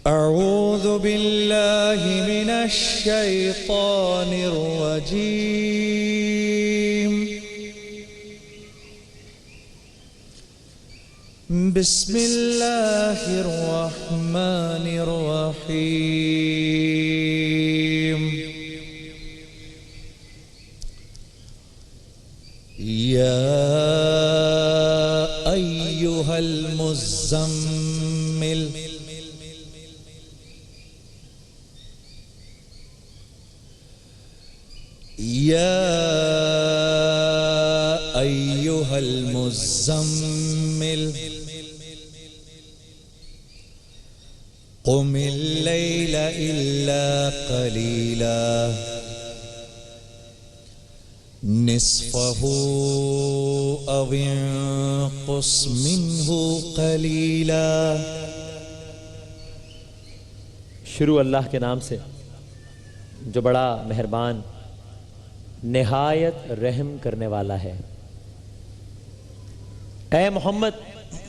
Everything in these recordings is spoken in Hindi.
अऊज़ु बिल्लाहि मिनश शैतानिर रजीम। बिस्मिल्लाहिर रहमानिर रहीम। या अय्युहल मुज़्ज़म्मिल या अय्युहल मुज़्ज़म्मिल क़ुमिल लैला इल्ला क़लीला निस्फ़हु अव इंक़ुस मिन्हु क़लीला। शुरू अल्लाह के नाम से जो बड़ा मेहरबान निहायत रहम करने वाला है। ऐ मोहम्मद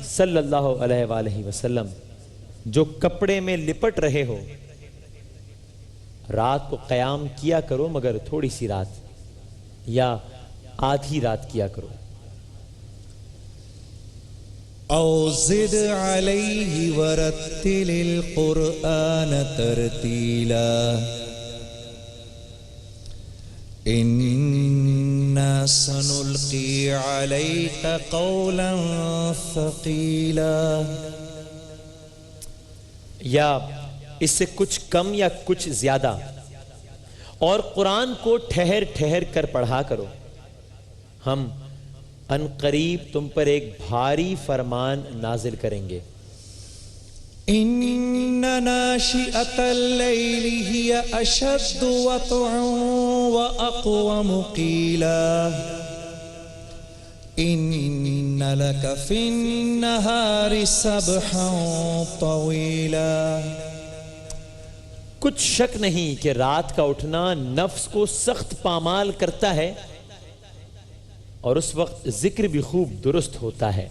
सल्लल्लाहु अलैहि वसल्लम, जो कपड़े में लिपट रहे हो, रात को क़याम किया करो, मगर थोड़ी सी रात या आधी रात किया करो। औ ज़िद अलैहि वरत्तिलिल क़ुरआन तरतीला इन्ना सनुल्क़ी अलैका क़ौलन सक़ीला। या इससे कुछ कम या कुछ ज्यादा, और कुरान को ठहर ठहर कर पढ़ा करो। हम अनकरीब तुम पर एक भारी फरमान नाजिल करेंगे। इन्ना नाशिअतल लैलि हिया अशद्दु वतअन व अक़वमु क़ीला इन्ना लका फ़िन्नहारि सबहन तवीला। कुछ शक नहीं कि रात का उठना नफ्स को सख्त पामाल करता है, और उस वक्त जिक्र भी खूब दुरुस्त होता है।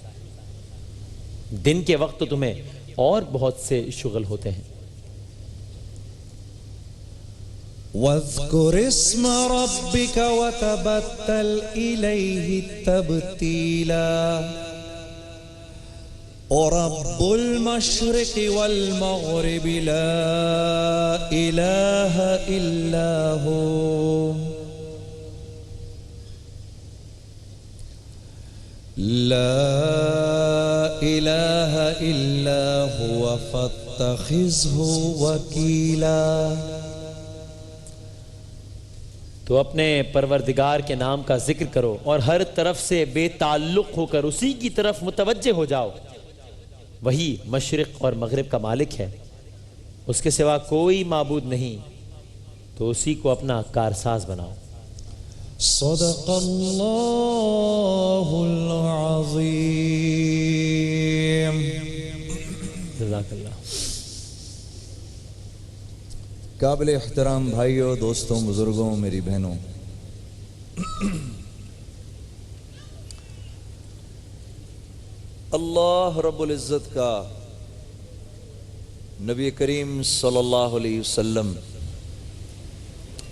दिन के वक्त तो तुम्हें और बहुत से शुगल होते हैं। वज़्कुर इस्म रब्बिक वतबत्तल इलैहि तब्तीला रब्बुल मशरिक़ि वल मग़रिबि ला इलाहा इल्ला हु ला इलाहा इल्ला हुवा फत्तखिज़हु वकीला। तो अपने परवरदिगार के नाम का जिक्र करो और हर तरफ से बेताल्लुक होकर उसी की तरफ मुतवज्जे हो जाओ। वही मशरिक और मगरिब का मालिक है, उसके सिवा कोई माबूद नहीं, तो उसी को अपना कारसाज बनाओ। सदक़ल्लाहुल अज़ीम। जज़ाकल्लाह। काबिल एहतराम भाइयों, दोस्तों, बुजुर्गों, मेरी बहनों, अल्लाह रब्बुल इज़्ज़त का नबी करीम सल्लल्लाहु अलैहि वसल्लम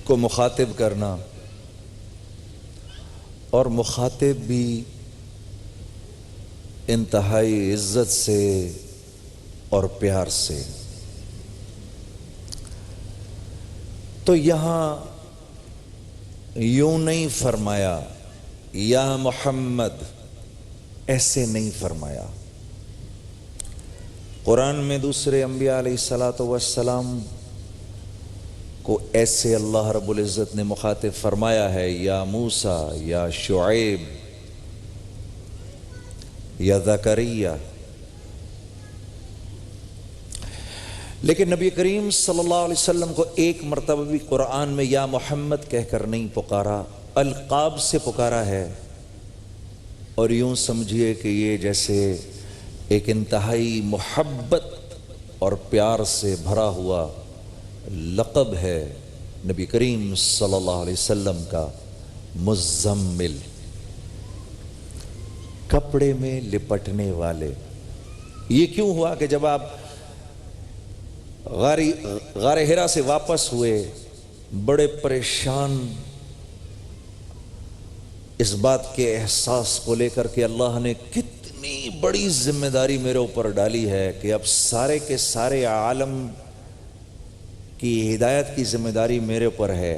को मुखातिब करना, और मुखातिब भी इंतहाई इज़्ज़त से और प्यार से। तो यहां यूं नहीं फरमाया या मोहम्मद, ऐसे नहीं फरमाया। कुरान में दूसरे अंबिया अलैहिस्सलातु वस्सलाम को ऐसे अल्लाह रब्बुल इज़्ज़त ने मुखातिब फरमाया है, या मूसा, या शुएब, या ज़करिया। लेकिन नबी करीम सल्लल्लाहु अलैहि वसल्लम को एक मरतबा भी कुरान में या मोहम्मद कहकर नहीं पुकारा, अलकाब से पुकारा है। और यूं समझिए कि ये जैसे एक इंतहाई मोहब्बत और प्यार से भरा हुआ लक़ब है नबी करीम सल्लल्लाहु अलैहि वसल्लम का, मुज़्ज़म्मिल, कपड़े में लिपटने वाले। ये क्यों हुआ कि जब आप गारे हिरा से वापस हुए, बड़े परेशान इस बात के एहसास को लेकर के अल्लाह ने कितनी बड़ी जिम्मेदारी मेरे ऊपर डाली है कि अब सारे के सारे आलम की हिदायत की जिम्मेदारी मेरे ऊपर है।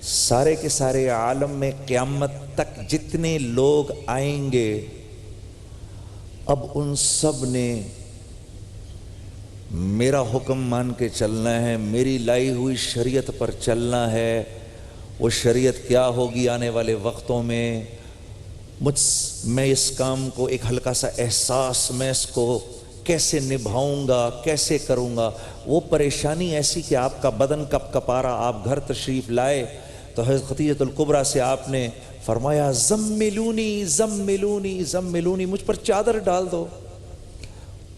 सारे के सारे आलम में क़यामत तक जितने लोग आएंगे, अब उन सब ने मेरा हुक्म मान के चलना है, मेरी लाई हुई शरीयत पर चलना है। वो शरीयत क्या होगी आने वाले वक्तों में, मैं इस काम को एक हल्का सा एहसास, मैं इसको कैसे निभाऊंगा, कैसे करूंगा। वो परेशानी ऐसी कि आपका बदन कपकपा, आप घर तशरीफ़ लाए तो हज़रत खदीजतुल कुबरा से आपने फरमाया ज़म्मिलूनी ज़म्मिलूनी ज़म्मिलूनी, मुझ पर चादर डाल दो।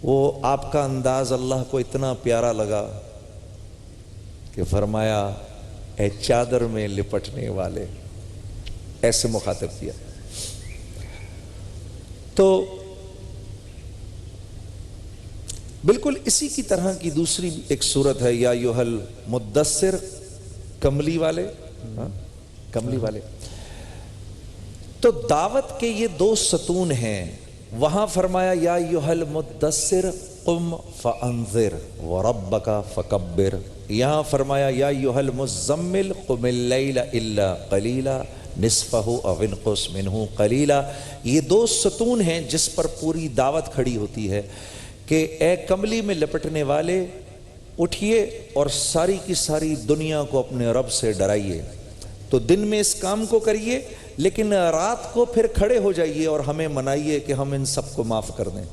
वो आपका अंदाज अल्लाह को इतना प्यारा लगा कि फरमाया ए चादर में लिपटने वाले, ऐसे मुखातिब किया। तो बिल्कुल इसी की तरह की दूसरी एक सूरत है, या युहल मुद्दस्सिर, कमली वाले, कमली वाले। तो दावत के ये दो सतून हैं। वहां फरमाया या युहल मुद्दस्सिर कुम फअंज़िर व रब्बका फकब्बिर। यहां फरमाया या युहल मुज़म्मिल कुमिल लैला इल्ला कलीला निस्फ़हु अव इनक़ुस मिन्हु कलीला। ये दो सतून हैं जिस पर पूरी दावत खड़ी होती है कि ए कमली में लपटने वाले, उठिए और सारी की सारी दुनिया को अपने रब से डराइए। तो दिन में इस काम को करिए, लेकिन रात को फिर खड़े हो जाइए और हमें मनाइए कि हम इन सबको माफ कर दें।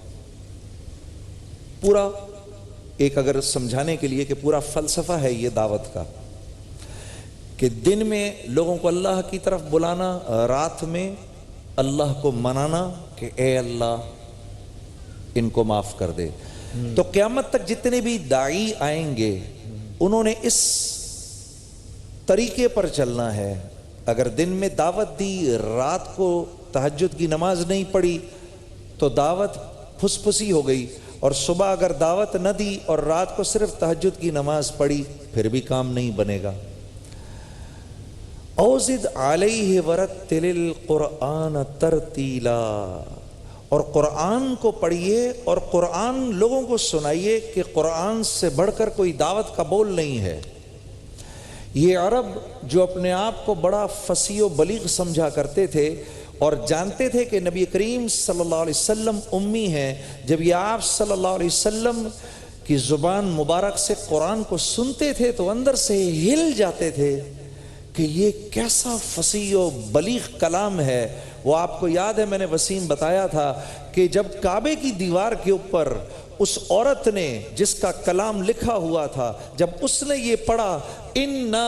पूरा एक, अगर समझाने के लिए कि पूरा फलसफा है ये दावत का, कि दिन में लोगों को अल्लाह की तरफ बुलाना, रात में अल्लाह को मनाना कि ए अल्लाह इनको माफ कर दे। तो क़यामत तक जितने भी दाई आएंगे उन्होंने इस तरीके पर चलना है। अगर दिन में दावत दी, रात को तहज्जुद की नमाज नहीं पढ़ी तो दावत फुसफुसी हो गई, और सुबह अगर दावत न दी और रात को सिर्फ तहज्जुद की नमाज पढ़ी फिर भी काम नहीं बनेगा। औज़िद अलैहि वरत्तिलिल कुरआन तरतीला, और कुरान को पढ़िए और कुरान लोगों को सुनाइए कि कुरान से बढ़कर कोई दावत का बोल नहीं है। ये अरब जो अपने आप को बड़ा फसी व बलीग समझा करते थे और जानते थे कि नबी करीम सल्लल्लाहु अलैहि वसल्लम उम्मी हैं, जब ये आप सल्लल्लाहु अलैहि वसल्लम की ज़ुबान मुबारक से कुरान को सुनते थे तो अंदर से हिल जाते थे कि ये कैसा फसी व बलीग कलाम है। वो आपको याद है, मैंने वसीम बताया था कि जब काबे की दीवार के ऊपर उस औरत ने जिसका कलाम लिखा हुआ था, जब उसने ये पढ़ा इन्ना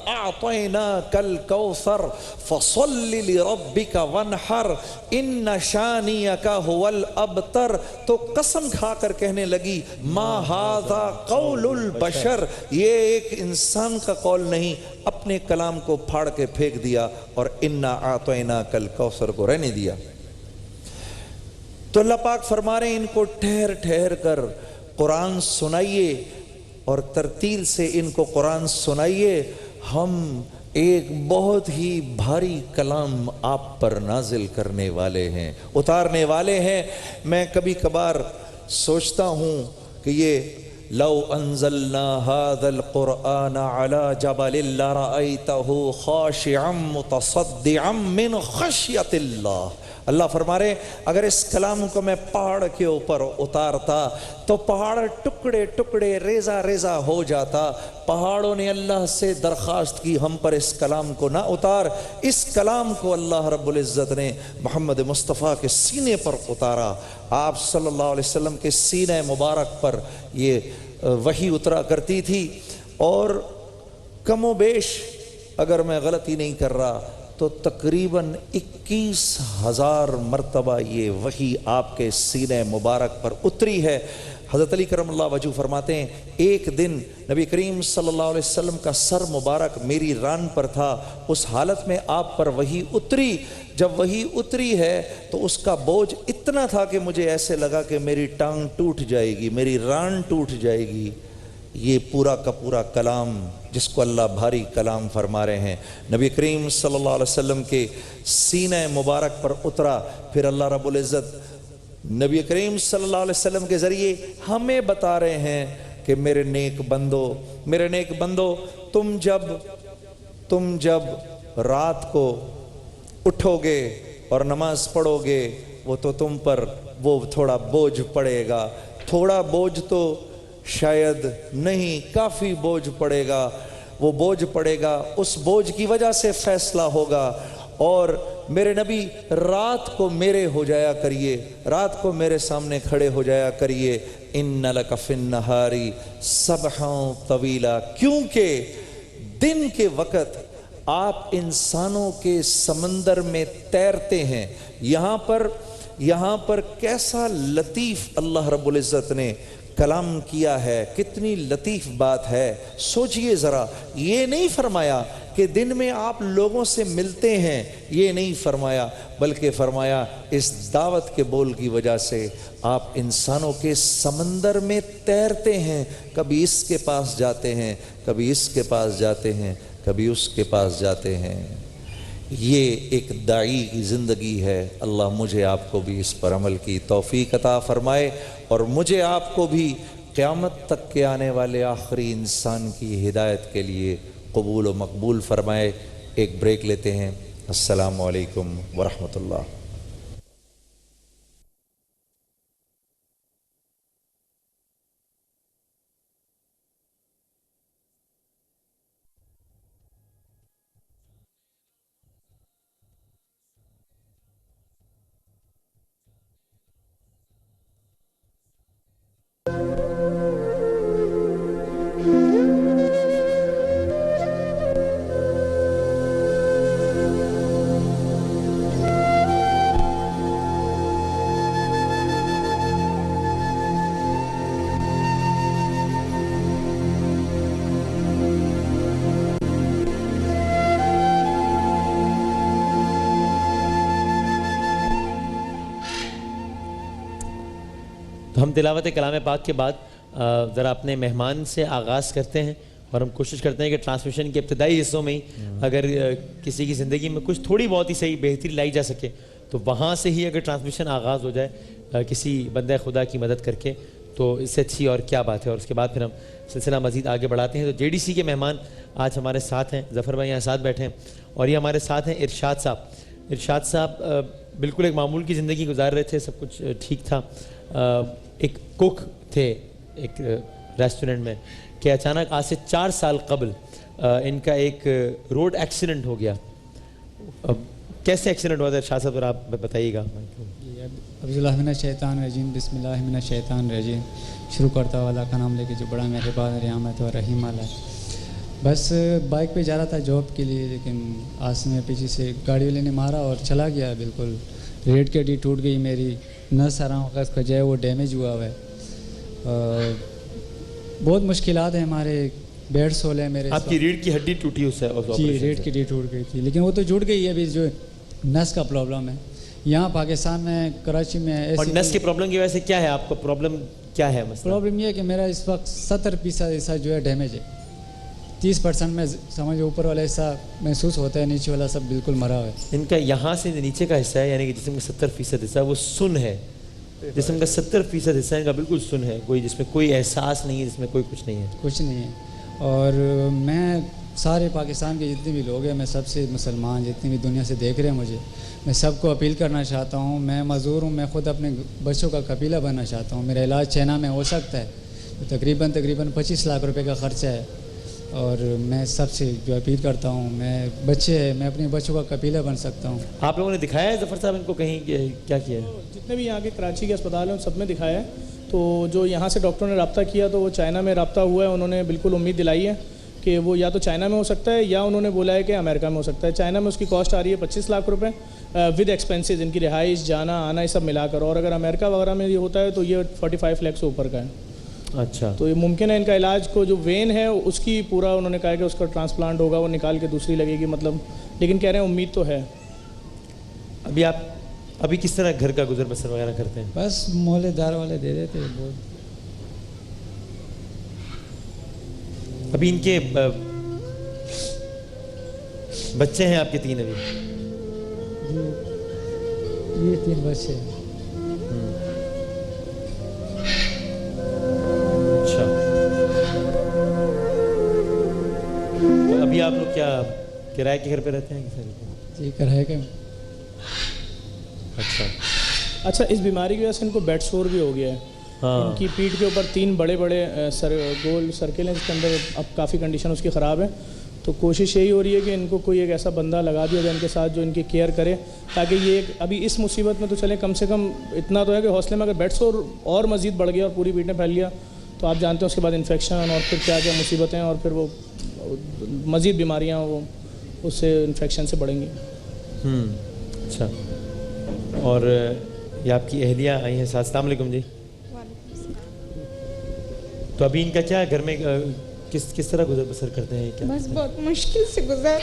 आतैना कल कौसर फसल्लि लिरब्बिका वनहर इन्ना शानियका हुवल अबतर, तो कसम खाकर कहने लगी मा हाज़ा कौलुल बशर, ये एक इंसान का कौल नहीं। अपने कलाम को फाड़ के फेंक दिया और इन्ना आतैना कल कौसर को रहने दिया। तो अल्लाह पाक फरमा रहे हैं इनको ठहर ठहर कर कुरान सुनाइए और तरतील से इनको कुरान सुनाइए। हम एक बहुत ही भारी कलाम आप पर नाजिल करने वाले हैं, उतारने वाले हैं। मैं कभी कभार सोचता हूँ कि ये लौ अंज़लना हाज़ल कुरआन अला जबलिन लरअयतहु खाशिअम मुतसद्दिअम मिन खश्यतिल्लाह। अल्लाह फरमा रहे अगर इस कलाम को मैं पहाड़ के ऊपर उतारता तो पहाड़ टुकड़े टुकड़े रेजा रेजा हो जाता। पहाड़ों ने अल्लाह से दरख्वास्त की हम पर इस कलाम को ना उतार। इस कलाम को अल्लाह रब्बुल इज़्ज़त ने मोहम्मद मुस्तफ़ा के सीने पर उतारा। आप सल्लल्लाहु अलैहि वसल्लम के सीने मुबारक पर ये वही उतरा करती थी, और कमोबेश अगर मैं गलती नहीं कर रहा तो तकरीबन 21,000 मरतबा ये वही आपके सीने मुबारक पर उतरी है। हज़रत अली करमल्लाहु वजहू फरमाते हैं एक दिन नबी करीम सल्लल्लाहु अलैहि वसल्लम का सर मुबारक मेरी रान पर था, उस हालत में आप पर वही उतरी। जब वही उतरी है तो उसका बोझ इतना था कि मुझे ऐसे लगा कि मेरी टांग टूट जाएगी, मेरी रान टूट जाएगी। ये पूरा का पूरा कलाम जिसको अल्लाह भारी कलाम फरमा रहे हैं, नबी करीम सल्लल्लाहु अलैहि वसल्लम के सीने मुबारक पर उतरा। फिर अल्लाह रब्बुल इज़्ज़त नबी करीम सल्लल्लाहु अलैहि वसल्लम के ज़रिए हमें बता रहे हैं कि मेरे नेक बंदो, तुम जब रात को उठोगे और नमाज पढ़ोगे, वो तो तुम पर वो थोड़ा बोझ पड़ेगा, थोड़ा बोझ तो शायद नहीं, काफ़ी बोझ पड़ेगा। वो बोझ पड़ेगा, उस बोझ की वजह से फैसला होगा। और मेरे नबी रात को मेरे हो जाया करिए, रात को मेरे सामने खड़े हो जाया करिए। इन्ना लका फिन्नहारी सबहन तवीला, क्योंकि दिन के वक़्त आप इंसानों के समंदर में तैरते हैं। यहाँ पर कैसा लतीफ़ अल्लाह रब्बुल इज़्ज़त ने कलाम किया है, कितनी लतीफ़ बात है। सोचिए ज़रा, ये नहीं फरमाया कि दिन में आप लोगों से मिलते हैं, ये नहीं फरमाया, बल्कि फरमाया इस दावत के बोल की वजह से आप इंसानों के समंदर में तैरते हैं। कभी इसके पास जाते हैं, कभी इसके पास जाते हैं, कभी उसके पास जाते हैं। ये एक दाई की ज़िंदगी है। अल्लाह मुझे आपको भी इस पर अमल की तौफीक अता फ़रमाए और मुझे आपको भी क़यामत तक के आने वाले आखिरी इंसान की हिदायत के लिए कबूल व मकबूल फ़रमाए। एक ब्रेक लेते हैं। अस्सलामु अलैकुम व रहमतुल्लाह। तो हम तिलावत कलाम पाक के बाद ज़रा अपने मेहमान से आगाज़ करते हैं और हम कोशिश करते हैं कि ट्रांसमिशन के इब्तदाई हिस्सों में ही अगर किसी की ज़िंदगी में कुछ थोड़ी बहुत ही सही बेहतरी लाई जा सके तो वहाँ से ही अगर ट्रांसमिशन आगाज़ हो जाए किसी बंदे खुदा की मदद करके, तो इससे अच्छी और क्या बात है। और उसके बाद फिर हम सिलसिला मज़ीद आगे बढ़ाते हैं। तो JDC के मेहमान आज हमारे साथ हैं, ज़फ़र भाई यहाँ साथ बैठे हैं और ये हमारे साथ हैं इरशाद साहब। इरशाद साहब बिल्कुल एक मामूल की ज़िंदगी गुजार रहे थे, सब कुछ ठीक था। एक कुक थे एक रेस्टोरेंट में कि अचानक आज से 4 साल कबल इनका एक रोड एक्सीडेंट हो गया। कैसे एक्सीडेंट हुआ था शाह साहब, आप बताइएगा। अब्ज़ुल्लाहिमिनश्शैतानिर्रजीम बिस्मिल्लाहिमिनश्शैतानिर्रजीम। शुरू करता हूँ अल्लाह का नाम लेके जो बड़ा मेहरबान रहमत और रहीम वाला है। बस बाइक पे जा रहा था जॉब के लिए, लेकिन आसम में पीछे से गाड़ी वाले ने मारा और चला गया। बिल्कुल रीढ़ की हड्डी टूट गई मेरी, नस आराम का जो है वो डैमेज हुआ हुआ है। बहुत मुश्किलात है, हमारे बेड सोल है मेरे। आपकी रीढ़ की हड्डी टूटी उससे? जी, रीढ़ की हड्डी टूट गई थी, लेकिन वो तो जुड़ गई है। अभी जो नस का प्रॉब्लम है यहाँ पाकिस्तान में कराची में। और नस की प्रॉब्लम की वजह से क्या है आपको प्रॉब्लम, क्या है मसला? प्रॉब्लम ये है कि मेरा इस वक्त 70% हिस्सा जो है डैमेज है। 30% में समझो ऊपर वाला हिस्सा महसूस होता है, नीचे वाला सब बिल्कुल मरा हुआ है। इनका यहाँ से नीचे का हिस्सा है, यानी कि जिसम का 70% हिस्सा वो सुन है। जिसम का 70% हिस्सा इनका बिल्कुल सुन है, कोई जिसमें कोई एहसास नहीं है, जिसमें कोई कुछ नहीं है। कुछ नहीं है। और मैं सारे पाकिस्तान के जितने भी लोग हैं, मैं सबसे मुसलमान जितने भी दुनिया से देख रहे हैं मुझे, मैं सबको अपील करना चाहता हूँ। मैं मज़दूर हूँ, मैं ख़ुद अपने बच्चों का कबीला बनना चाहता हूँ। मेरा इलाज चाइना में हो सकता है, तो तकरीबन 25 लाख रुपए का ख़र्चा है। और मैं सबसे जो अपील करता हूँ, मैं बच्चे हैं, मैं अपने बच्चों का कबीला बन सकता हूँ। आप लोगों ने दिखाया है ज़फ़र साहब इनको कहीं क्या किया है? तो जितने भी यहाँ के कराची के अस्पताल हैं सब में दिखाया है। तो जो यहाँ से डॉक्टरों ने रब्ता किया तो वो चाइना में रब्ता हुआ है। उन्होंने बिल्कुल उम्मीद दिलाई है कि वो या तो चाइना में हो सकता है या उन्होंने बोला है कि अमेरिका में हो सकता है। चाइना में उसकी कॉस्ट आ रही है 25 लाख रुपए विद एक्सपेंसेस, इनकी रिहाइश, जाना आना, ये सब मिलाकर। और अगर अमेरिका वगैरह में ये होता है तो ये 45 लाख से ऊपर का है। अच्छा, तो ये मुमकिन है इनका इलाज को जो वेन है उसकी पूरा उन्होंने कहा कि उसका ट्रांसप्लांट होगा, वो निकाल के दूसरी लगेगी, मतलब। लेकिन कह रहे हैं उम्मीद तो है। अभी आप अभी किस तरह घर का गुजर बसर वगैरह करते हैं? बस मोहल्लेदार वाले दे देते हैं बहुत। अभी इनके बच्चे हैं आपके 3 अभी? ये 3 बच्चे हैं। अच्छा, तो अभी आप लोग क्या किराए के घर पे रहते हैं कि सर? जी किराए का। अच्छा, इस बीमारी की वजह से इनको बेड सोर भी हो गया है। हाँ। इनकी पीठ के ऊपर 3 बड़े बड़े गोल सर्किल हैं जिसके अंदर अब काफ़ी कंडीशन उसकी ख़राब है। तो कोशिश यही हो रही है कि इनको कोई एक ऐसा बंदा लगा दिया जाए इनके साथ जो इनकी केयर करे, ताकि ये अभी इस मुसीबत में तो चले, कम से कम इतना तो है कि हौसले में अगर बेड सोर और मज़ीद बढ़ गया और पूरी पीठ में फैल गया तो आप जानते हैं उसके बाद इन्फेक्शन और फिर क्या क्या मुसीबतें और फिर वो मज़ीद बीमारियाँ वो उससे इन्फेक्शन से बढ़ेंगी। अच्छा, और ये आपकी अहलिया आई हैं साथ। अस्सलाम वालेकुम जी। तो अभी इनका क्या घर में किस तरह गुजर बसर करते हैं क्या? बस बहुत मुश्किल से गुजर।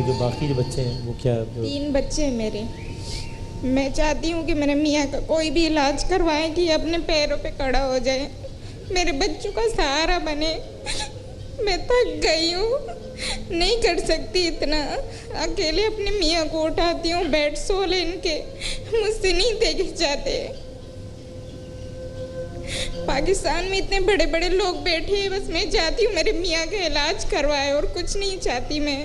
जो बाकी जो बच्चे हैं वो क्या? 3 बच्चे हैं मेरे। मैं चाहती हूँ कि मेरे मियाँ का कोई भी इलाज करवाए कि अपने पैरों पे खड़ा हो जाए, मेरे बच्चों का सहारा बने। मैं थक गई हूँ, नहीं कर सकती इतना। अकेले अपने मियाँ को उठाती हूँ, बेड सोल इनके, मुझसे नहीं देखे जाते। पाकिस्तान में इतने बड़े बड़े लोग बैठे हैं, बस मैं चाहती हूँ मेरे मियाँ का इलाज करवाए और कुछ नहीं चाहती मैं।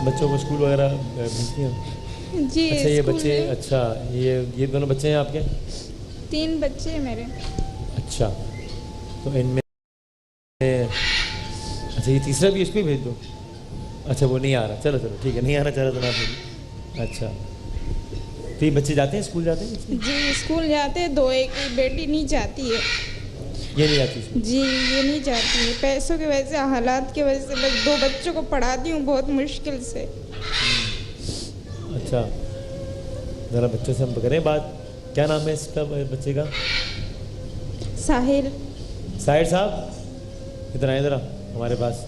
बच्चों को स्कूल वगैरह भेजती हैं? जी। अच्छा, ये बच्चे, अच्छा ये दोनों बच्चे हैं आपके? 3 बच्चे हैं मेरे। अच्छा, तो इनमें अच्छा ये तीसरा भी इसको ही भेज दो। अच्छा, वो नहीं आ रहा, चलो ठीक है, नहीं आना चाह रहा तो ना भेज। अच्छा, तो ये बच्चे जाते हैं स्कूल, जाते हैं? जी स्कूल जाते हैं, 2 एक बेटी नहीं जाती है। ये नहीं जाती? जी ये नहीं जाती है, पैसों की वजह से, हालात की वजह से। बस 2 बच्चों को पढ़ाती हूँ बहुत मुश्किल से। अच्छा, ज़रा बच्चों से हम करें बात। क्या नाम है इसका बच्चे का? साहिल। साहिल साहब इधर आए ज़रा हमारे पास।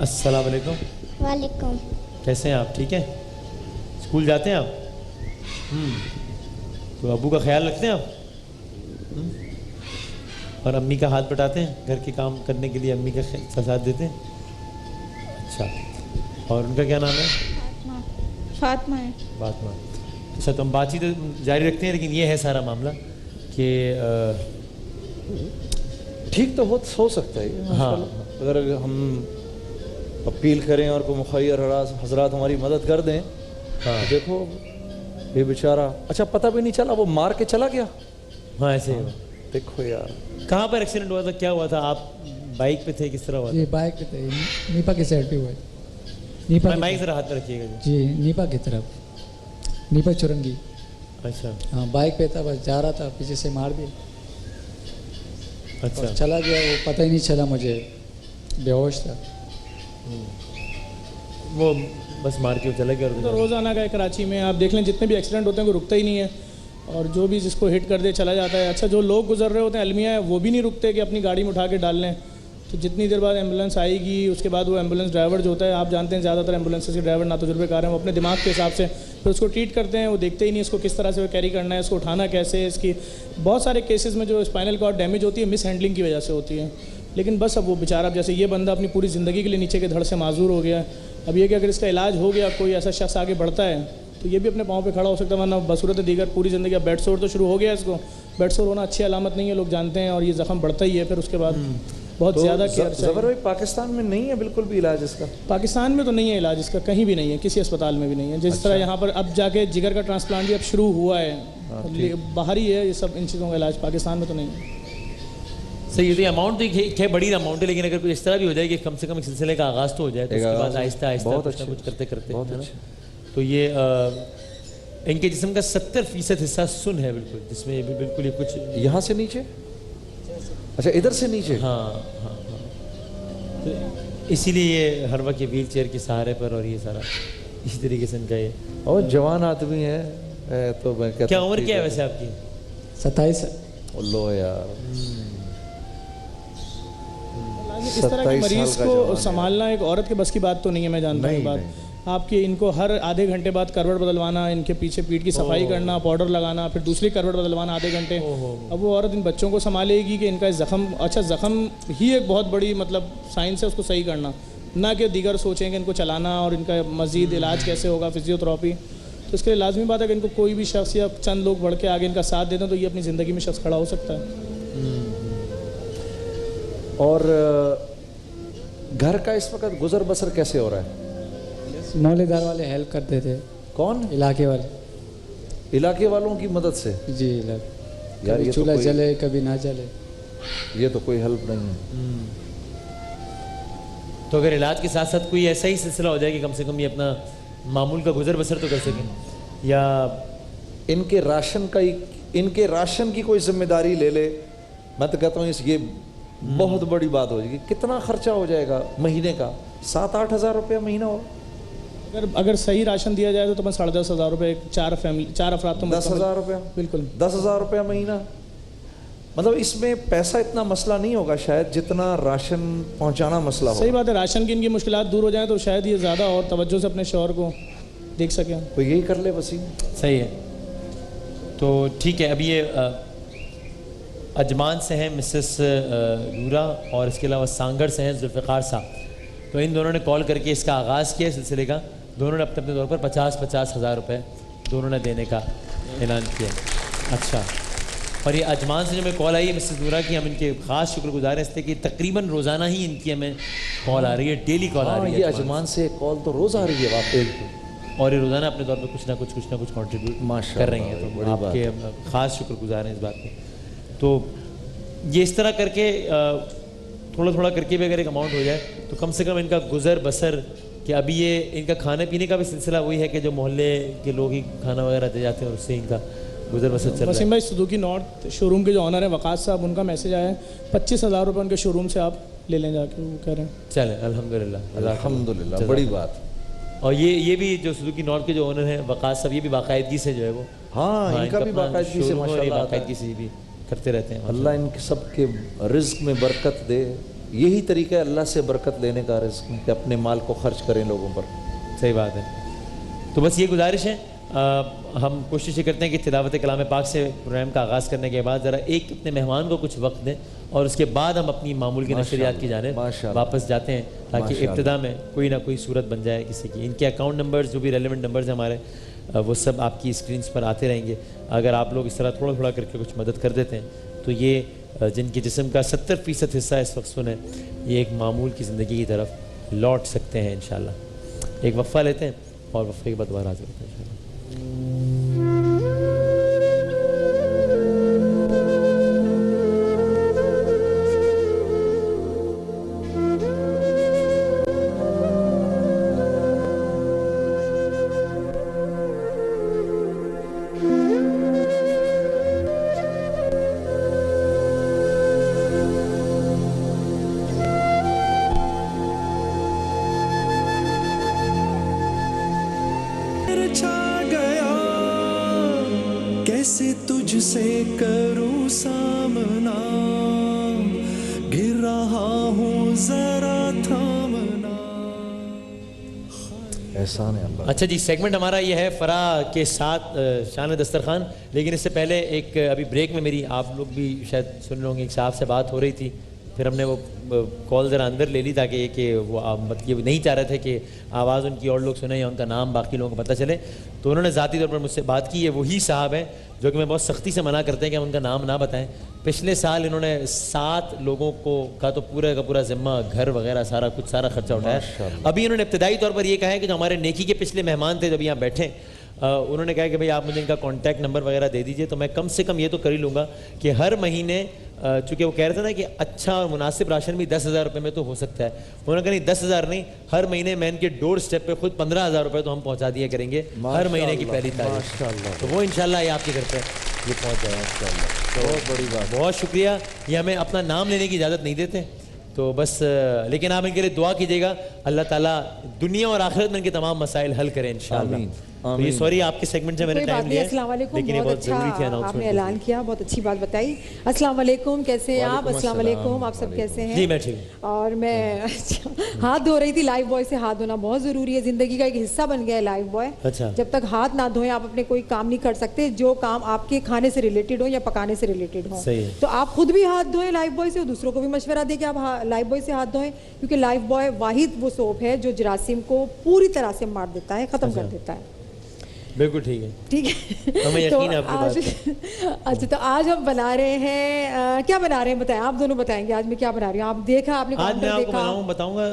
अस्सलाम वालेकुम। वालेकुम। कैसे हैं आप? ठीक है? स्कूल जाते हैं आप? तो अब्बू का ख्याल रखते हैं आप? और अम्मी का हाथ बटाते हैं घर के काम करने के लिए, अम्मी का साथ देते हैं? अच्छा, और उनका क्या नाम है? फातिमा है। फातिमा। अच्छा, तो हम बातचीत जारी रखते हैं, लेकिन ये है सारा मामला कि ठीक तो हो सकता है। हाँ, अगर हम अपील करें और कोई मुखैर हजरात हमारी मदद कर दें। हाँ, तो देखो ये बेचारा, अच्छा पता भी नहीं चला, वो मार के चला गया। हाँ ऐसे ही। देखो यार, कहाँ पर एक्सीडेंट हुआ था, क्या हुआ था? आप बाइक पे थे, किस तरह हुआ था? ये बाइक पे थे, नीपा की साइड पे हुआ है। नीपा बाइक जरा हाथ पे रखिएगा जी। नीपा की तरफ, नीपा चुरंगी। अच्छा। हाँ, बाइक पे था, बस जा रहा था, पीछे से मार दिया। अच्छा, चला गया, वो पता ही नहीं चला, मुझे बेहोश था। वो बस मार के चला गया। तो रोज़ाना का है कराची में, आप देख लें जितने भी एक्सीडेंट होते हैं वो रुकता ही नहीं है, और जो भी जिसको हिट कर दे चला जाता है। अच्छा, जो लोग गुजर रहे होते हैं अलमिया है, वो भी नहीं रुकते कि अपनी गाड़ी में उठा के डाल लें। तो जितनी देर बाद एम्बुलेंस आएगी, उसके बाद वो एम्बुलेंस ड्राइवर जो होता है, आप जानते हैं ज़्यादातर एम्बुलेंस के ड्राइवर ना तजुर्बेकार हैं, वो अपने दिमाग के हिसाब से फिर उसको ट्रीट करते हैं। वो देखते ही नहीं इसको किस तरह से कैरी करना है, इसको उठाना कैसे है। इसकी बहुत सारे केसेस में जो स्पाइनल कॉर्ड डैमेज होती है मिस हैंडलिंग की वजह से होती है। लेकिन बस अब वो बेचारा, जैसे ये बंदा अपनी पूरी ज़िंदगी के लिए नीचे के धड़ से माजूर हो गया है। अब ये कि अगर इसका इलाज हो गया, कोई ऐसा शख्स आगे बढ़ता है तो ये भी अपने पाँव पे खड़ा हो सकता है, वरना बसूरत दीगर पूरी ज़िंदगी। अब बेड सोर तो शुरू हो गया, इसको बेड सोर होना अच्छी अलामत नहीं है, लोग जानते हैं, और ये ज़ख्म बढ़ता ही है फिर उसके बाद बहुत ज़्यादा केयर। ज़फर भाई, पाकिस्तान में नहीं है बिल्कुल भी इलाज इसका? पाकिस्तान में तो नहीं है इलाज इसका, कहीं भी नहीं है, किसी अस्पताल में भी नहीं है। जिस तरह यहाँ पर अब जाके जिगर का ट्रांसप्लांट भी अब शुरू हुआ है, बाहर ही है ये सब, इन चीज़ों का इलाज पाकिस्तान में तो नहीं है। सही है। तो अमाउंट तो क्या बड़ी अमाउंट है, लेकिन अगर कुछ इस तरह भी हो जाए कि कम से कम एक सिलसिले का आगाज़ तो हो जाए, तो उसके बाद आहिस्ता आहिस्ता कुछ ना कुछ करते करते, है ना? तो ये इनके जिस्म का 70% हिस्सा सुन है बिल्कुल, जिसमें ये भी बिल्कुल ये कुछ यहाँ से नीचे, अच्छा इधर से नीचे। हाँ हाँ हाँ, तो इसीलिए ये हर वक्त ये व्हील चेयर के सहारे पर, और ये सारा इसी तरीके से इनका ये। और जवान आदमी है तो मैं कहता क्या हूँ उम्र क्या है वैसे आपकी? 27। लो यार, इस तरह के 27 मरीज साल का जवान को है। संभालना एक औरत के बस की बात तो नहीं है, मैं जानता हूँ नहीं, बात। नहीं। आपके इनको हर आधे घंटे बाद करवट बदलवाना, इनके पीछे पीठ की सफाई करना, पाउडर लगाना, फिर दूसरी करवट बदलवाना आधे घंटे। अब वो औरत इन बच्चों को संभालेगी कि इनका ज़ख्म, अच्छा ज़ख्म ही एक बहुत बड़ी मतलब साइंस है उसको सही करना, ना कि दीगर सोचें कि इनको चलाना और इनका मज़ीद इलाज कैसे होगा, फिजियोथेरेपी। तो इसके लिए लाजमी बात है कि इनको कोई भी शख्स या चंद लोग बढ़ के आगे इनका साथ देते हैं तो ये अपनी ज़िंदगी में शख्स खड़ा हो सकता है। और घर का इस वक्त गुजर बसर कैसे हो रहा है? मौलेदार वाले हेल्प करते थे, कौन? इलाके वाले। इलाके वालों की मदद से? जी यार कभी ये तो चूल्हा कोई- जले कभी ना जले। ये तो कोई हेल्प नहीं है। तो अगर इलाज के साथ साथ कोई ऐसा ही सिलसिला हो जाए कि कम से कम ये अपना मामूल का गुजर बसर तो कर सकें, या इनके राशन की कोई जिम्मेदारी ले ले, मैं तो कहता हूँ ये बहुत बड़ी बात हो जाएगी। कितना खर्चा हो जाएगा महीने का? 7-8 हज़ार रुपया महीना हो। अगर सही राशन दिया जाए तो मैं 10,500 रुपये, 4 अफराद तो 10,000 रुपया, बिल्कुल 10,000 रुपया महीना। मतलब इसमें पैसा इतना मसला नहीं होगा शायद जितना राशन पहुंचाना मसला हो। सही बात है, राशन की इनकी मुश्किलात दूर हो जाए तो शायद ये ज़्यादा और तवज्जो से अपने शौहर को देख सकें। तो यही कर ले वसीम। सही है। तो ठीक है, अभी ये अजमान से हैं मिसेस नूरा, और इसके अलावा सांगड़ से हैं जुल्फ़िकार साहब। तो इन दोनों ने कॉल करके इसका आगाज़ किया सिलसिले का। दोनों ने अपने अपने तौर पर 50-50 हज़ार रुपये दोनों ने देने का ऐलान किया। अच्छा, और ये अजमान से जो मैं कॉल आई है मिसेस नूरा की, हम इनके ख़ास शुक्रगुजार हैं इसलिए कि तकरीबन रोज़ाना ही इनकी हमें कॉल आ रही है, डेली कॉल आ रही है। ये अजमान से कॉल तो रोज़ आ रही है वापस, और ये रोज़ाना अपने तौर पर कुछ ना कुछ कंट्रीब्यूट माशाअल्लाह, कर रही हैं। तो बड़ी बात आपके हम ख़ास शुक्रगुजार हैं इस बात के। तो ये इस तरह करके थोड़ा थोड़ा करके भी अगर एक अमाउंट हो जाए तो कम से कम इनका गुजर बसर, कि अभी ये इनका खाने पीने का भी सिलसिला वही है कि जो मोहल्ले के लोग ही खाना वगैरह दे जाते हैं और उससे इनका गुजर बसर चल रहा वसीम भाई, सुजुकी नॉर्थ शोरूम के जो ऑनर है वकास साहब, उनका मैसेज आया है 25,000 रुपये उनके शोरूम से आप ले लें जाके, वो कह रहे हैं। है। चले अल्हम्दुलिल्लाह, अल्हम्दुलिल्लाह, बड़ी बात। और ये भी जो सुजुकी नॉर्थ के जो ओनर हैं वकास साहब, ये भी बाकायदगी से जो है वो हाँ, इनका भी अपना बाकायदगी से शोरूम है और ये माशाअल्लाह आता है। बाकायदगी से भी करते रहते हैं। अल्लाह इनके सबके रिज्क में बरकत दे। यही तरीका है अल्लाह से बरकत लेने का, रिज्क में, कि अपने माल को खर्च करें लोगों पर। सही बात है। तो बस ये गुजारिश है, हम कोशिश ये करते हैं कि तिलावत कलाम पाक से प्रोग्राम का आगाज़ करने के बाद ज़रा एक अपने मेहमान को कुछ वक्त दें और उसके बाद हम अपनी मामूल की नशरियात की जाने वापस जाते हैं, ताकि इब्तिदा में कोई ना कोई सूरत बन जाए किसी की। इनके अकाउंट नंबर्स जो भी रेलिवेंट नंबर्स हैं हमारे, वो सब आपकी स्क्रीन्स पर आते रहेंगे। अगर आप लोग इस तरह थोड़ा थोड़ा करके कुछ मदद कर देते हैं तो ये जिनके जिस्म का 70% हिस्सा इस वक्त सुने, ये एक मामूल की ज़िंदगी की तरफ लौट सकते हैं इंशाल्लाह। एक वक्फा लेते हैं और वक्फे के बाद दोबारा हाजिर होते हैं इंशाल्लाह। कैसे तुझसे करूं सामना, गिर रहा हूं जरा थामना। एहसान है अल्लाह। अच्छा जी, सेगमेंट हमारा ये है फरा के साथ शान दस्तरखान। लेकिन इससे पहले एक अभी ब्रेक में मेरी, आप लोग भी शायद सुन रहे होंगे, एक साहब से बात हो रही थी, फिर हमने वो कॉल ज़रा अंदर ले ली ताकि ये कि वो मतलब नहीं चाह रहे थे कि आवाज़ उनकी और लोग सुने या उनका नाम बाकी लोगों को पता चले। तो उन्होंने ज़ाती तौर पर मुझसे बात की है। वही साहब हैं जो कि मैं बहुत सख्ती से मना करते हैं कि हम उनका नाम ना बताएं। पिछले साल इन्होंने 7 लोगों को का तो पूरा का पूरा ज़िम्मा, घर वगैरह सारा कुछ, सारा खर्चा उठाया। अभी इन्होंने इब्तदाई तौर पर यह कहा है कि जो हमारे नेकी के पिछले मेहमान थे जब यहाँ बैठे, उन्होंने कहा कि भाई आप मुझे इनका कॉन्टैक्ट नंबर वगैरह दे दीजिए, तो मैं कम से कम ये तो कर ही लूँगा कि हर महीने चूंकि वो कह रहे थे ना कि अच्छा और मुनासिब राशन भी 10,000 रुपये में तो हो सकता है, उन्होंने कहा नहीं 10,000 नहीं, हर महीने मैं इनके डोर स्टेप पे खुद 15,000 रुपये तो हम पहुंचा दिया करेंगे हर महीने की पहली तारीख। तो वो इंशाल्लाह ये आपके घर पे ये पहुंच जाएगा इंशाल्लाह। बहुत बड़ी बात, बहुत शुक्रिया। ये हमें अपना नाम लेने की इजाज़त नहीं देते, तो बस लेकिन आप इनके लिए दुआ कीजिएगा, अल्लाह ताला दुनिया और आखिरत में इनके तमाम मसाइल हल करें इंशाल्लाह। तो ये सॉरी आपके सेगमेंट से मैंने टाइम लिया, लेकिन ये बहुत ज़रूरी थी अनाउंसमेंट। आपने ऐलान किया, बहुत अच्छी बात बताई। अस्सलाम वालेकुम, कैसे हैं आप? अस्सलाम वालेकुम, आप सब कैसे हैं? जी मैं ठीक। और मैं हाथ धो रही थी, लाइफ बॉय से हाथ धोना बहुत ज़रूरी है, ज़िंदगी का एक हिस्सा बन गया है लाइफ बॉय। अच्छा। जब तक हाथ ना धोएं आप अपने कोई काम नहीं कर सकते, जो काम आपके खाने से रिलेटेड हो या पकाने से रिलेटेड हो। तो आप खुद भी हाथ धोएं लाइफ बॉय से, और दूसरों को भी मशवरा दें कि आप लाइफ बॉय से हाथ धोएं, क्योंकि लाइफ बॉय वाहिद वो सोप है जो जरासीम को पूरी तरह से मार देता है, ख़त्म कर देता है। बिल्कुल ठीक है, ठीक है। हमें यकीन है तो आपकी आज अच्छा, तो आज हम बना रहे हैं क्या बना रहे हैं बताएं, आप दोनों बताएंगे आज मैं क्या बना रही हूँ। आप देखा, आपने आज मैं आपको बताऊंगा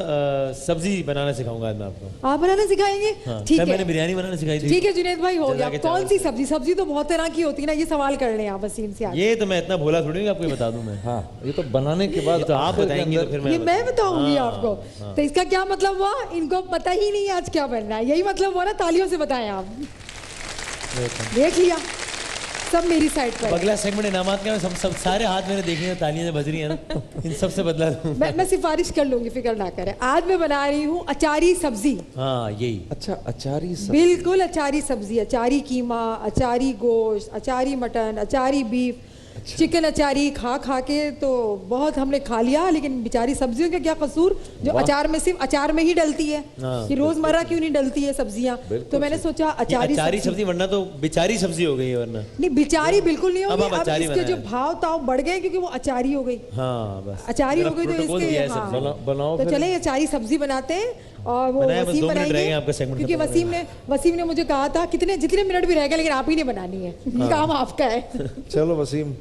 सब्जी बनाना सिखाऊंगा आज मैं आपको। आप बनाना सिखाएंगे? ठीक है, मैंने बिरयानी बनाना सिखाई थी। ठीक है जुनैद भाई, हो गया। कौन सी सब्जी? सब्जी तो बहुत तरह की होती है ना, ये सवाल कर रहे हैं आप वसीम से। ये तो मैं इतना भोला थोड़ी आपको बता दूं मैं। हाँ, ये तो बनाने के बाद तो आप बताएंगे, तो फिर मैं बताऊंगी आपको। तो इसका क्या मतलब हुआ? इनको पता ही नहीं आज क्या बनना है, यही मतलब हुआ ना। तालियों से बताएं आप। देख लिया, सब मेरी साइड पर। अगला सेगमेंट इनामात का, सब सारे हाथ मैंने देखे हैं, तालियां से बज रही हैं ना, इन सब से बदला दूं। मैं सिफारिश कर लूंगी, फिक्र ना करें। आज मैं बना रही हूँ अचारी सब्जी। हाँ यही। अच्छा, अचारी सब्जी। बिल्कुल अचारी सब्जी, अचारी कीमा, अचारी गोश्त, अचारी मटन, अचारी बीफ। चिकन अचारी खा खा के तो बहुत हमने खा लिया, लेकिन बेचारी सब्जियों का क्या कसूर जो अचार में सिर्फ अचार में ही डलती है कि रोजमर्रा क्यों नहीं डलती है सब्जियां। तो मैंने सोचा अचारी सब्जी, वरना तो बेचारी सब्जी हो गई, वरना नहीं बेचारी बिल्कुल नहीं होगी। अब इसके जो भाव ताव बढ़ गए क्योंकि वो अचारी हो गई। हाँ बस अचारी हो गई तो इसके बनाओ। तो चले अचारी सब्जी बनाते हैं, और वो वसीम बनाएंगे, क्योंकि वसीम ने मुझे कहा था जितने मिनट भी रह गए, लेकिन आप ही ने बनानी है, काम आपका है। चलो वसीम।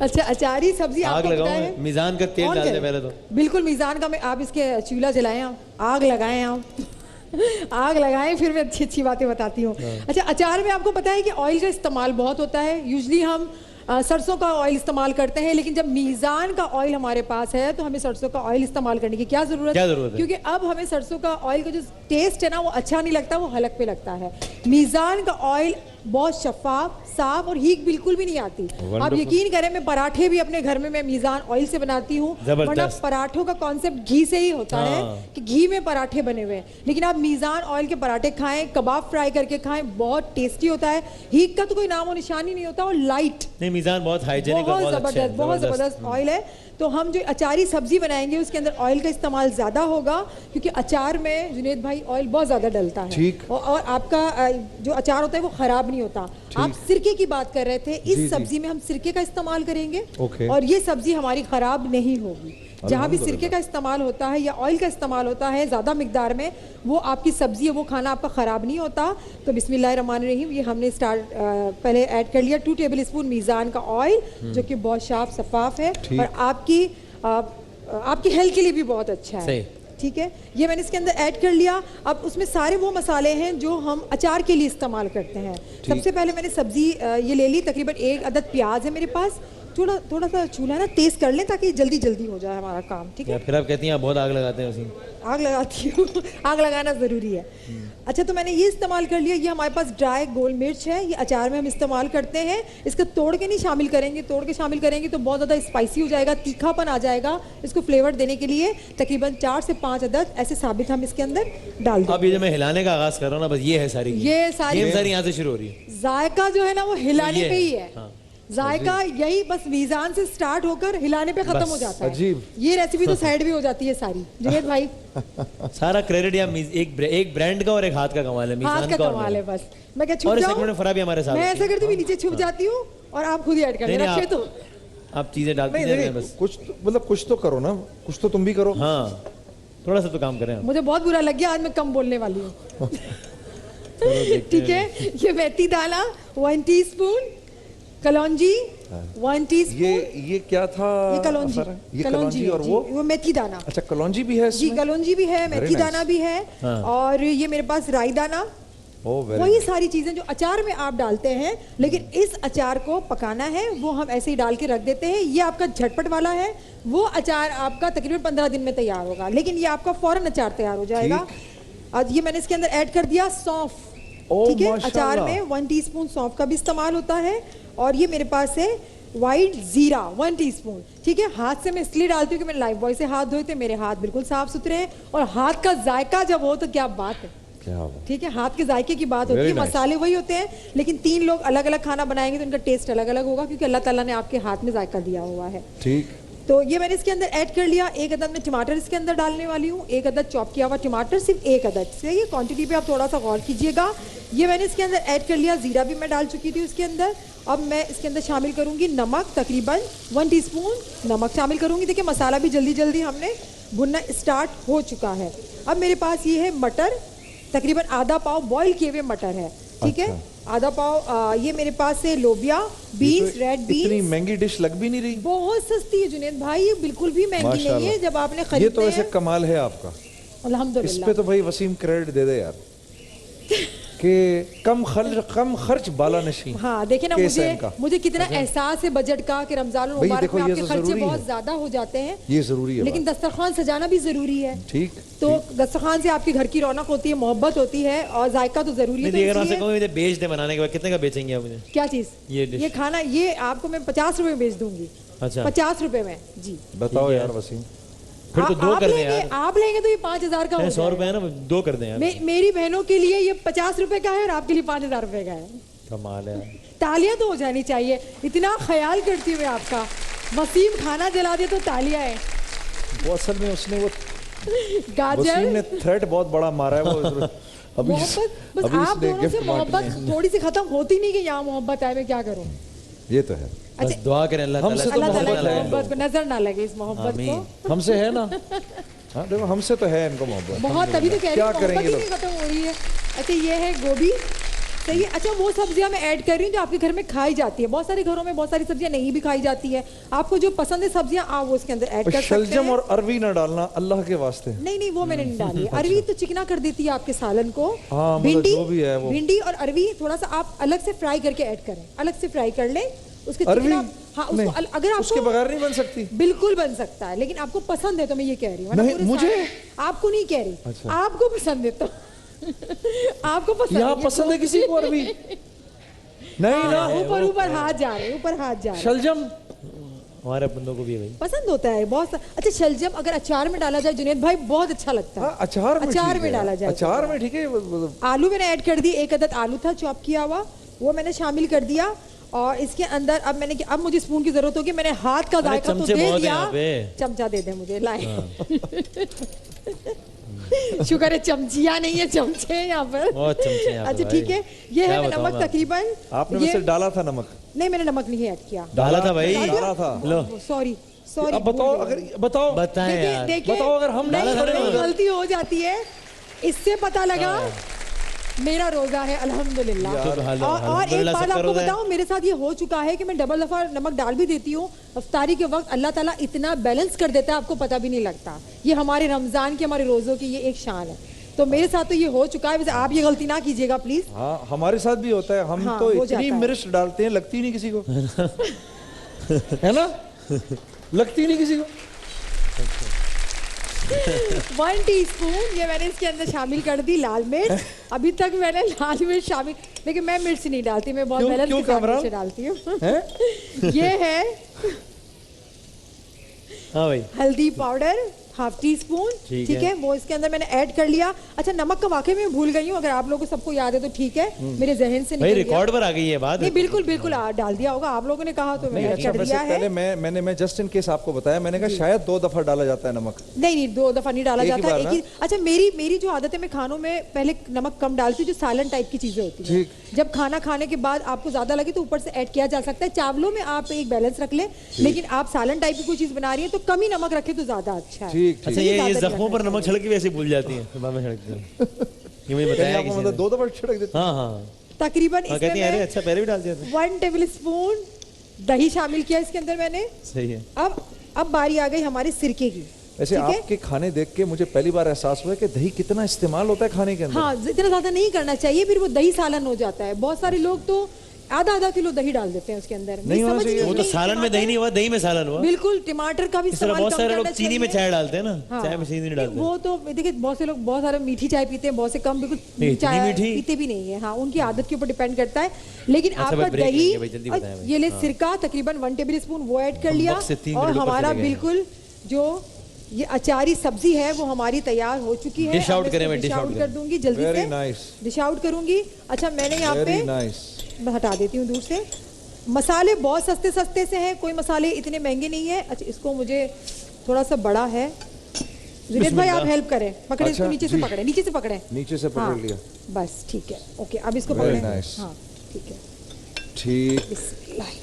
अच्छा, अचारी सब्जी आपको पता है, मीज़ान का तेल डाल दे पहले तो। बिल्कुल मीज़ान का, आप इसके चूल्हा जलाएं, आग लगाएं, आप आग लगाएं, फिर मैं अच्छी अच्छी बातें बताती हूँ। अच्छा, अचार में आपको पता है कि ऑयल का इस्तेमाल बहुत होता है। यूजली हम सरसों का ऑयल इस्तेमाल करते हैं, लेकिन जब मीज़ान का ऑयल हमारे पास है तो हमें सरसों का ऑयल इस्तेमाल करने की क्या ज़रूरत है? क्योंकि अब हमें सरसों का ऑयल का जो टेस्ट है ना, वो अच्छा नहीं लगता, वो हलक पे लगता है। मीज़ान का ऑयल बहुत शफाफ, साफ और हीक बिल्कुल भी नहीं आती। आप यकीन करें, मैं पराठे भी अपने घर में मैं मीज़ान ऑयल से बनाती हूँ, वरना पराठों का कॉन्सेप्ट घी से ही होता है कि घी में पराठे बने हुए हैं। लेकिन आप मीज़ान ऑयल के पराठे खाएं, कबाब फ्राई करके खाएं, बहुत टेस्टी होता है। हीक का तो कोई नामो निशान ही नहीं होता, और लाइट मीज़ान बहुत हाइजीनिक और बहुत ज़बरदस्त ऑयल है। तो हम जो अचारी सब्जी बनाएंगे उसके अंदर ऑयल का इस्तेमाल ज़्यादा होगा, क्योंकि अचार में जुनैद भाई ऑयल बहुत ज़्यादा डलता है। और आपका जो अचार होता है वो ख़राब नहीं होता। आप सिरके की बात कर रहे थे, इस सब्जी में हम सिरके का इस्तेमाल करेंगे, और ये सब्जी हमारी ख़राब नहीं होगी। जहाँ भी सिरके का इस्तेमाल होता है या ऑयल का इस्तेमाल होता है ज़्यादा मिकदार में, वो आपकी सब्जी है, वो खाना आपका ख़राब नहीं होता। तो बिस्मिल्लाहिर्रहमानिर्रहीम, ये हमने पहले ऐड कर लिया 2 टेबल स्पून मीज़ान का ऑयल, जो कि बहुत साफ शफाफ है और आपकी हेल्थ के लिए भी बहुत अच्छा है। ठीक है, ये मैंने इसके अंदर ऐड कर लिया। अब उसमें सारे वो मसाले हैं जो हम अचार के लिए इस्तेमाल करते हैं। सबसे पहले मैंने सब्जी ये ले ली, तकरीबन 1 अदद प्याज है मेरे पास। थोड़ा सा चूल्हा ना तेज कर लें ताकि जल्दी जल्दी हो जाए हमारा काम। ठीक है, फिर आप कहती हैं आप बहुत आग लगाते हैं। उसी आग लगाती हूँ, आग लगाना ज़रूरी है। अच्छा, तो मैंने ये इस्तेमाल कर लिया। ये हमारे पास ड्राई गोल मिर्च है, ये अचार में हम इस्तेमाल करते हैं। इसको तोड़ के नहीं शामिल करेंगे, तोड़ के शामिल करेंगे तो बहुत ज़्यादा स्पाइसी हो जाएगा, तीखापन आ जाएगा। इसको फ्लेवर देने के लिए तकरीबन 4 से 5 अदद ऐसे साबित हम इसके अंदर डाल दें। अब ये जो मैं हिलाने का आगाज़ कर रहा हूँ ना, बस ये है सारी यहाँ से शुरू हो रही है। जायका जो है ना, वो हिलाने पे ही है। जायका यही बस मीज़ान से स्टार्ट होकर हिलाने पे खत्म हो जाता है। अजीब। ये रेसिपी तो साइड भी हो जाती है सारी। जुनैद भाई, सारा क्रेडिट या एक ब्रांड का और एक हाथ का कमाल है। हाथ का कमाल है बस। मैं क्या छुप जाऊं? फराबी हमारे साथ। मैं ऐसा करती हूँ, नीचे छुप जाती हूँ और आप खुद ही ऐड कर लेना। तो आप चीजें डालते हैं, बस कुछ मतलब कुछ तो करो ना, कुछ तो तुम भी करो। हाँ, थोड़ा सा तो काम करें। मुझे बहुत बुरा लग गया, आज मैं कम बोलने वाली हूँ। ठीक है, ये मेथी दाना 1 टीस्पून, कलौंजी 1 टीस्पून। ये क्या था? ये कलौंजी और वो मेथी दाना। अच्छा, कलौंजी भी है जी, कलौंजी भी है, मेथी दाना भी है। और ये मेरे पास राई दाना वही सारी चीजें जो अचार में आप डालते हैं, लेकिन इस अचार को पकाना है वो हम ऐसे ही डाल के रख देते हैं। ये आपका झटपट वाला है, वो अचार आपका तकरीबन 15 दिन में तैयार होगा, लेकिन ये आपका फौरन अचार तैयार हो जाएगा। और ये मैंने इसके अंदर ऐड कर दिया सौंफ, ठीक है। अचार में 1 टीस्पून सौंफ का भी इस्तेमाल होता है। और ये मेरे पास है व्हाइट जीरा 1 टीस्पून, ठीक है। हाथ से मैं इसलिए डालती हूँ कि मैंने लाइफ बॉय से हाथ धोए थे, मेरे हाथ बिल्कुल साफ सुथरे हैं। और हाथ का जायका जब हो तो क्या बात है, ठीक है। हाथ के जायके की बात होती है, मसाले वही होते हैं, लेकिन 3 लोग अलग अलग खाना बनाएंगे तो इनका टेस्ट अलग अलग होगा, क्योंकि अल्लाह ताला ने आपके हाथ में जायका दिया हुआ है, ठीक। तो ये मैंने इसके अंदर ऐड कर लिया। 1 अदद मैं टमाटर इसके अंदर डालने वाली हूँ, 1 अदद चॉप किया हुआ टमाटर, सिर्फ 1 अदद से। ये क्वांटिटी पे आप थोड़ा सा गौर कीजिएगा। ये मैंने इसके अंदर ऐड कर लिया, जीरा भी मैं डाल चुकी थी उसके अंदर। अब मैं इसके अंदर शामिल करूंगी नमक, तकरीबन 1 टीस्पून नमक शामिल करूंगी। देखिए मसाला भी जल्दी जल्दी हमने भुनना स्टार्ट हो चुका है। अब मेरे पास ये है मटर, तकरीबन आधा पाव बॉईल किए हुए मटर है, ठीक है। आधा पाव ये मेरे पास है लोबिया, बीन्स, रेड बीन्स। इतनी महंगी डिश लग भी नहीं रही, बहुत सस्ती है जुनेद भाई, ये बिल्कुल भी महंगी नहीं है। जब आपने खरीदे, ये तो वैसे कमाल है आपका, अल्हम्दुलिल्लाह। इस पे तो भाई वसीम क्रेडिट दे दे यार कि कम खर्च बाला नशी। हाँ देखिए ना, मुझे कितना एहसास है बजट का कि रमजान मुबारक में आपके खर्चे बहुत ज्यादा हो जाते हैं, ये जरूरी है, लेकिन दस्तरखान सजाना भी जरूरी है, ठीक। तो दस्तरखान से आपके घर की रौनक होती है, मोहब्बत होती है और जायका तो जरूरी है। मुझे बेच दे बनाने के बाद कितने का बेचेंगे आप मुझे? क्या चीज? ये खाना, ये आपको मैं 50 रुपए में बेच दूंगी। अच्छा, 50 रुपए में जी। बताओ यार वसीम, फिर तो 2 कर दें यार। आप लेंगे तो ये 5000 का हो 100 रुपए है ना, 2 कर दें यार। मेरी बहनों के लिए ये 50 रुपए का है और आपके लिए 5000 रुपए का है। कमाल है, तालियां तो हो जानी चाहिए, इतना ख्याल करती हूँ मैं आपका। वसीम खाना जला दे तो तालियां है। वो असल में उसने वो गाजर, वसीम ने थ्रेट बहुत बड़ा मारा है वो अभी मोहब्बत, बस आप दोनों से मोहब्बत थोड़ी सी खत्म होती नहीं कि यहाँ मोहब्बत है, मैं क्या करूँ। ये तो है, बस दुआ करें अल्लाह ताला मोहब्बत को नजर ना लगे, इस मोहब्बत को। हमसे है ना, हाँ देखो हमसे तो है इनको मोहब्बत बहुत, तभी तो कह रही हूँ मोहब्बत ही नहीं खत्म हो रही है। अच्छा ये है गोभी, सही है। अच्छा वो सब्जियां मैं ऐड कर रही हूँ जो आपके घर में खाई जाती है। बहुत सारे घरों में बहुत सारी सब्जियां नहीं भी खाई जाती है, आपको जो पसंद है सब्जियां आप वो उसके अंदर ऐड कर सकते हैं। शलजम और अरवी ना डालना अल्लाह के वास्ते। नहीं वो मैंने नहीं डाली। अरवी तो चिकना कर देती है आपके सालन को। भिंडी और अरवी थोड़ा सा आप अलग से फ्राई करके ऐड करें, अलग से फ्राई कर लें उसके अरवी। हाँ उसको अगर आपको उसके बगैर नहीं बन सकती, बिल्कुल बन सकता है, लेकिन आपको पसंद है तो मैं ये कह रही हूँ। नहीं मुझे आपको नहीं कह रही, अच्छा। आपको पसंद है तो आपको पसंद, यहाँ पसंद है किसी को अरवी नहीं ना, ऊपर हाथ जा रहे, ऊपर हाथ जा रहे। शलजम हमारे बंदों को भी है भाई, पसंद होता है बहुत। अच्छा शलजम अगर अचार में डाला जाए जुनेद भाई बहुत अच्छा लगता है। अचार में डाला जाए, अचार में ठीक है। आलू मैंने ऐड कर दी, 1 अदद आलू था चॉप किया हुआ, वो मैंने शामिल कर दिया। और इसके अंदर अब मुझे स्पून की जरूरत होगी। मैंने हाथ का जायका तो दे दिया, चमचा दे दे मुझे, लाए शुक्र है चमचिया नहीं है, चमचे हैं यहाँ पर। बहुत चमचे हैं। अच्छा ठीक है, ये है नमक तकरीबन। आपने वैसे डाला था नमक? नहीं मैंने नमक नहीं ऐड किया। डाला था भाई, डाला था। लो सॉरी अब बताओ बताएं यार, बताओ अगर हम गलती हो जाती है, इससे पता लगा मेरा रोजा है अल्हम्दुलिल्लाह। और एक बात आपको बताऊं, मेरे साथ ये हो चुका है कि मैं डबल दफा नमक डाल भी देती हूँ इफ्तारी के वक्त। अल्लाह ताला इतना बैलेंस कर देता है, आपको पता भी नहीं लगता। ये हमारे रमजान के, हमारे रोजों की ये एक शान है। तो मेरे साथ तो ये हो चुका है, वैसे आप ये गलती ना कीजिएगा प्लीज। हाँ हमारे साथ भी होता है, हम तो इतनी मिर्च डालते हैं लगती नहीं किसी को है ना, लगती नहीं किसी को। 1 टीस्पून ये मैंने इसके अंदर शामिल कर दी लाल मिर्च। अभी तक मैंने लाल मिर्च शामिल, लेकिन मैं मिर्च नहीं डालती, मैं बहुत बैलेंस के साथ मिर्च डालती हूँ। ये है हाँ भाई हल्दी पाउडर 1/2 टीस्पून, ठीक है, वो इसके अंदर मैंने ऐड कर लिया। अच्छा नमक का वाकई में भूल गई हूँ, अगर आप लोगों को सबको याद है तो ठीक है, मेरे जहन से भाई रिकॉर्ड पर आ गई है बात। नहीं बिल्कुल डाल दिया होगा, आप लोगों ने कहा तो मैंने कर दिया है। पहले मैं जस्ट इन केस आपको बताया, मैंने कहा शायद 2 दफा डाला जाता है नमक। नहीं 2 दफा नहीं डाला जाता, एक ही। अच्छा मेरी जो आदत है, मैं खानों में पहले नमक कम डालती हूँ, जो सालन टाइप की चीजें होती है। जब खाना खाने के बाद आपको ज्यादा लगे तो ऊपर से ऐड किया जा सकता है। चावलों में आप एक बैलेंस रख ले, लेकिन आप सालन टाइप की कोई चीज बना रही है तो कम ही नमक रखे तो ज्यादा अच्छा है। अच्छा ये जख्मों पर नमक छिड़क के वैसे भूल जाती है, ये मुझे बताया किसी ने। 2 दफा छिड़क देते। हाँ तकरीबन इसमें अरे अच्छा पहले भी डाल दिया था। 1 टेबल स्पून दही शामिल किया इसके अंदर मैंने। सही है। अब बारी आ गई हमारे सिरके की। ऐसे ठीक है? आपके खाने देख के मुझे पहली बार एहसास हुआ कि दही कितना इस्तेमाल होता है खाने के अंदर। हाँ, इतना ज्यादा नहीं करना चाहिए, फिर वो दही सालन हो जाता है। बहुत सारे लोग तो आधा किलो दही डाल देते हैं उसके अंदर। नहीं होना समझ चाहिए। वो तो सालन में दही नहीं हुआ, दही में सालन हुआ। बिल्कुल, टमाटर का भी इस तरह इस्तेमाल बहुत कम सारे करना लोग चीनी में चाहिए। चाय डालते हैं ना, हाँ। चाय में चीनी नहीं डालते। वो तो देखिए बहुत से लोग बहुत सारे मीठी चाय पीते हैं, बहुत से कम, बिल्कुल नहीं, इतनी चाय मीठी? पीते भी नहीं है। हाँ, उनकी आदत के ऊपर डिपेंड करता है। लेकिन अच्छा, आपका भाई, ब्रेक दही लेंगे भाई, जल्दी बताएं भाई। ये ले सिरका तकरीबन 1 टेबल स्पून वो ऐड कर हम लिया, वक्त से 3 और मिनट ऊपर हमारा चले गए हैं। बिल्कुल जो ये अचारी सब्जी है वो हमारी तैयार हो चुकी है। Dish out करें, मैं डिश dish out आउट कर करें। दूंगी जल्दी Very से, nice. डिश आउट करूंगी। अच्छा, मैंने यहाँ पे वेरी नाइस। मैं हटा देती हूँ दूर से। मसाले बहुत सस्ते सस्ते से हैं, कोई मसाले इतने महंगे नहीं है। अच्छा, इसको मुझे थोड़ा सा बड़ा है, जुनेद भाई आप हेल्प करें, पकड़े अच्छा, इसको, नीचे से जी। पकड़े, नीचे से पकड़े। नीचे से हाँ, पकड़ लिया। बस ठीक है, ओके। अब इसको Very पकड़े। nice. हाँ, ठीक है। ठीक। बिस्मिल्लाह।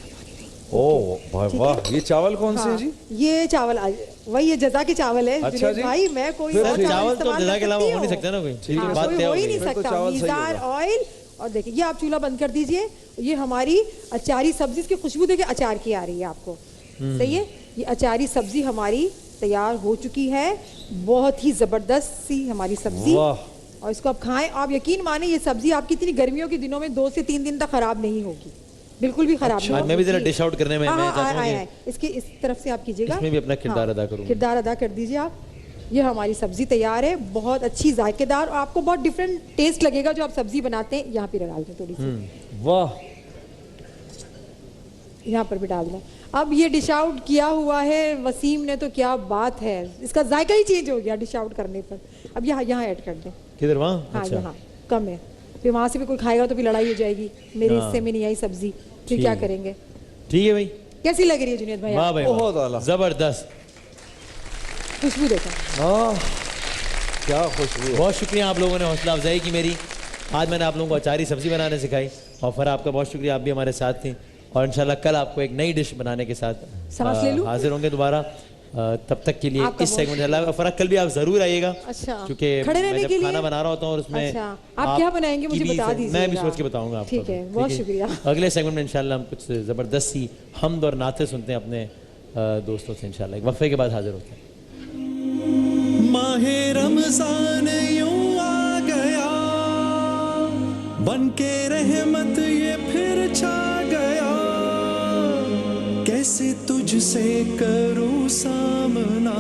ओह वाह वाह, ये चावल कौन से हैं जी? ये चावल वही है, जजा के चावल है। अच्छा जुनेद जी। भाई, मैं कोई फिर और ठीक। चावल तो इस्तेमाल जजा कर के अलावा सकती हो नहीं हूँ। सकता ना कोई। हाँ, बात कोई तय हो हो ही गई। नहीं फिर तो सकता। चावल सही मीज़ार होगा। ऑयल, और देखिए ये आप चूल्हा बंद कर दीजिए। ये हमारी अचारी सब्जी, इसकी खुशबू देखिए अचार की आ रही है आपको, सही है। ये अचारी सब्जी हमारी तैयार हो चुकी है, बहुत ही जबरदस्त सी हमारी सब्जी। वाह। और इसको आप खाएं, आप यकीन माने ये सब्जी आपकी इतनी गर्मियों के दिनों में 2 से 3 दिन तक खराब नहीं होगी, बिल्कुल भी खराब नहीं आज होगी। मैं भी जरा जी। डिश आउट करने में हाँ, मैं हाँ, चाहता हूँ आए, इसकी इस तरफ से आप कीजिएगा, इसमें भी अपना किरदार अदा करूंगा। किरदार अदा कर दीजिए आप। ये हमारी सब्जी तैयार है, बहुत अच्छी जायकेदार, और आपको बहुत डिफरेंट टेस्ट लगेगा जो आप सब्जी बनाते हैं। यहाँ पे डाल दें थोड़ी सी, वाह, यहाँ पर भी डाल दें। अब ये डिश आउट किया हुआ है वसीम ने, तो क्या बात है, इसका जायका ही चेंज हो गया डिश आउट करने पर। अब यहाँ ऐड कर दें। किधर, वहाँ? हाँ, अच्छा। यहाँ कम है, फिर वहाँ से भी कोई खाएगा तो फिर लड़ाई हो जाएगी, मेरे हिस्से में नहीं आई सब्जी, फिर क्या करेंगे। ठीक है भाई, कैसी लग रही है जुनेद भाई? वाह भाई, बहुत आला। जबरदस्त, खुशबू देखो, क्या खुशबू है। बहुत शुक्रिया आप लोगों ने हौसला अफजाई की मेरी। आज मैंने आप लोगों को अचारी सब्जी बनाने सिखाई, और फिर आपका बहुत शुक्रिया, आप भी हमारे साथ थे। और इंशाल्लाह कल आपको एक नई डिश बनाने के साथ सांस ले लूं? हाजिर होंगे दोबारा। तब तक के लिए आपका इस बहुत सेगमेंट फर्क कल भी आप जरूर आइएगा। अच्छा, क्योंकि खड़े रहने मैं जब के लिए? खाना बना रहा होता हूँ और उसमें अच्छा, आप क्या बनाएंगे मुझे की भी बता दीजिएगा। मैं भी सोच के बताऊंगा आपको। ठीक है, बहुत शुक्रिया। अगले सेगमेंट में इंशाल्लाह हम कुछ जबरदस्त सी हमद और नाते सुनते हैं अपने दोस्तों से इंशाल्लाह। एक वक्फे के बाद हाजिर होते हैं। माहे रमजान यूं आ गया, बनके रहमत ये फिर छा गया, कैसे तुझसे करूं सामना।